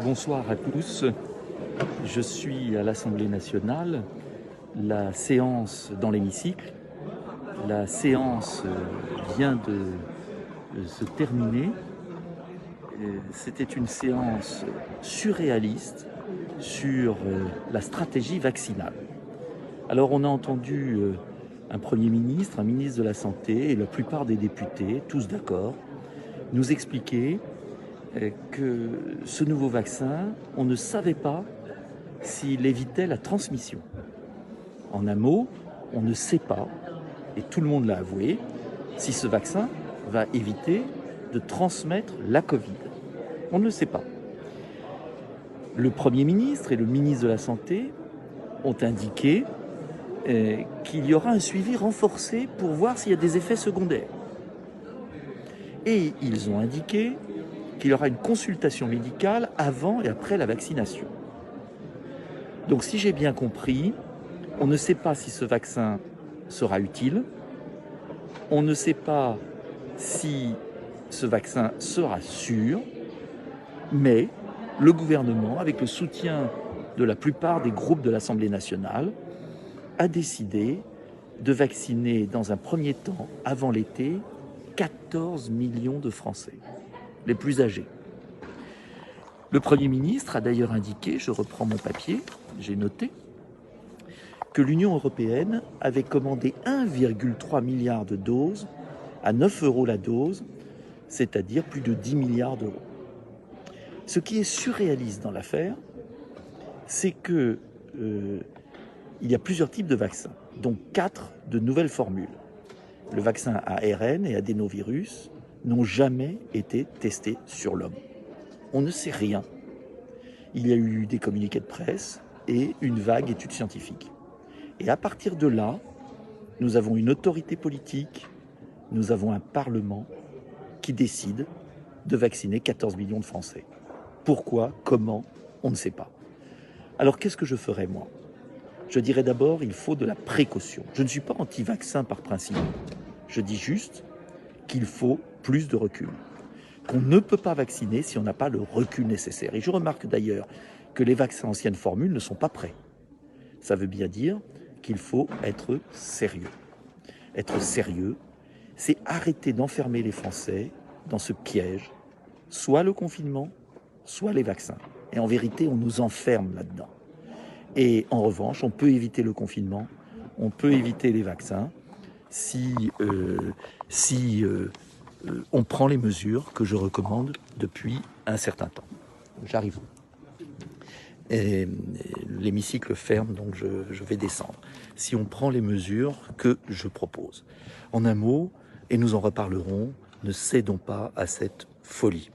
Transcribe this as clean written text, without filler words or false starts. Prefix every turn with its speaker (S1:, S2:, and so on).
S1: Bonsoir à tous. Je suis à l'Assemblée nationale. La séance dans l'hémicycle. La séance vient de se terminer. C'était une séance surréaliste sur la stratégie vaccinale. Alors on a entendu un Premier ministre, un ministre de la Santé et la plupart des députés, tous d'accord, nous expliquer que ce nouveau vaccin, on ne savait pas s'il évitait la transmission. En un mot, on ne sait pas, et tout le monde l'a avoué, si ce vaccin va éviter de transmettre la Covid. On ne le sait pas. Le Premier ministre et le ministre de la Santé ont indiqué qu'il y aura un suivi renforcé pour voir s'il y a des effets secondaires. Et ils ont indiqué qu'il y aura une consultation médicale avant et après la vaccination. Donc si j'ai bien compris, on ne sait pas si ce vaccin sera utile, on ne sait pas si ce vaccin sera sûr, mais le gouvernement, avec le soutien de la plupart des groupes de l'Assemblée nationale, a décidé de vacciner dans un premier temps, avant l'été, 14 millions de Français, les plus âgés. Le Premier ministre a d'ailleurs indiqué, je reprends mon papier, j'ai noté, que l'Union européenne avait commandé 1,3 milliard de doses à 9 € la dose, c'est-à-dire plus de 10 milliards d'euros. Ce qui est surréaliste dans l'affaire, c'est que il y a plusieurs types de vaccins, dont 4 de nouvelles formules. Le vaccin ARN et adénovirus n'ont jamais été testés sur l'homme. On ne sait rien. Il y a eu des communiqués de presse et une vague étude scientifique. Et à partir de là, nous avons une autorité politique, nous avons un Parlement qui décide de vacciner 14 millions de Français. Pourquoi, comment, on ne sait pas. Alors qu'est-ce que je ferais moi? Je dirais d'abord, il faut de la précaution. Je ne suis pas anti-vaccin par principe. Je dis juste qu'il faut plus de recul. Qu'on ne peut pas vacciner si on n'a pas le recul nécessaire. Et je remarque d'ailleurs que les vaccins anciennes formules ne sont pas prêts. Ça veut bien dire qu'il faut être sérieux. Être sérieux, c'est arrêter d'enfermer les Français dans ce piège, soit le confinement, soit les vaccins. Et en vérité, on nous enferme là-dedans. Et en revanche, on peut éviter le confinement, on peut éviter les vaccins si on prend les mesures que je recommande depuis un certain temps. J'arrive. Et l'hémicycle ferme, donc je vais descendre. Si on prend les mesures que je propose. En un mot, et nous en reparlerons, ne cédons pas à cette folie.